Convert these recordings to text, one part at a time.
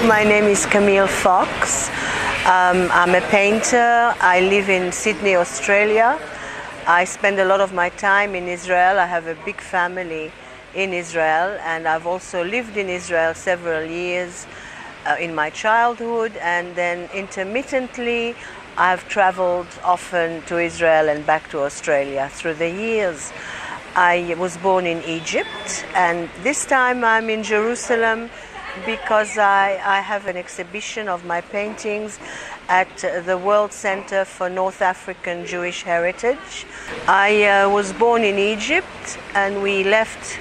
My name is Camille Fox. I'm a painter. I live in Sydney, Australia. I spend a lot of my time in Israel. I have a big family in Israel, and I've also lived in Israel several years in my childhood, and then intermittently I've traveled often to Israel and back to Australia through the years. I was born in Egypt, and this time I'm in Jerusalem because I have an exhibition of my paintings at the World Center for North African Jewish Heritage. I was born in Egypt, and we left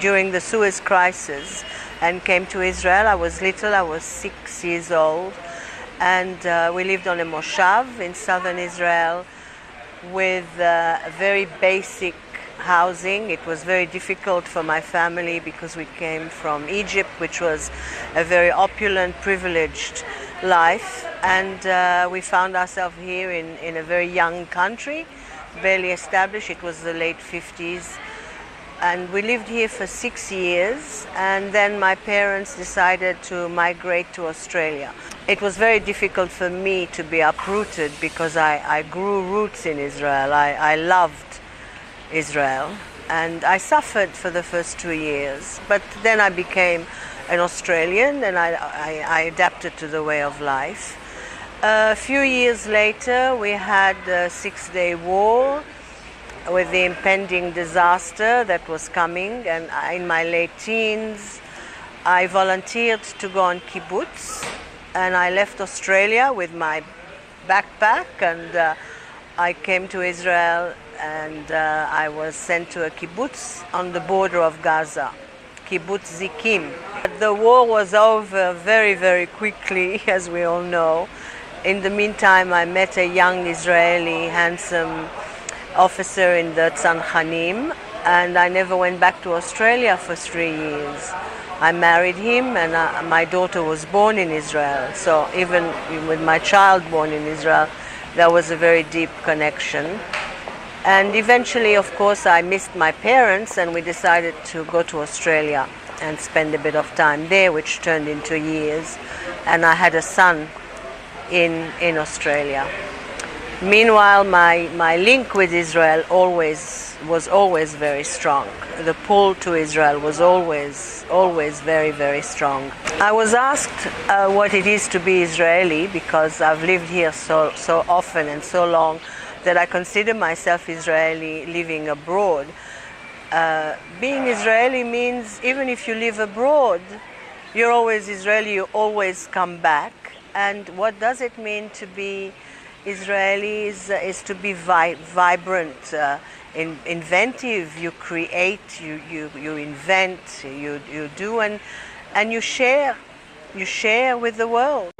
during the Suez Crisis and came to Israel. I was little, I was 6 years old, and we lived on a moshav in southern Israel with very basic housing. It was very difficult for my family because we came from Egypt, which was a very opulent, privileged life, and we found ourselves here in a very young country, barely established. It was the late 50s, and we lived here for 6 years, and then my parents decided to migrate to Australia. It was very difficult for me to be uprooted because I grew roots in Israel. I loved Israel, and I suffered for the first 2 years, but then I became an Australian, and I adapted to the way of life. A few years later, we had the Six-Day War with the impending disaster that was coming, and in my late teens I volunteered to go on kibbutz, and I left Australia with my backpack, and I came to Israel, and I was sent to a kibbutz on the border of Gaza, kibbutz Zikim. The war was over very, very quickly, as we all know. In the meantime, I met a young Israeli, handsome officer in the Tzanchanim, and I never went back to Australia for 3 years. I married him, and my daughter was born in Israel. So even with my child born in Israel, there was a very deep connection. And eventually, of course, I missed my parents, and we decided to go to Australia and spend a bit of time there, which turned into years. And I had a son in Australia. Meanwhile, my link with Israel was always very strong. The pull to Israel was always very, very strong. I was asked what it is to be Israeli, because I've lived here so often and so long that I consider myself Israeli living abroad. Being Israeli means even if you live abroad, you're always Israeli, you always come back. And what does it mean to be Israeli is to be vibrant, inventive. You create, you invent, you do, and you share with the world.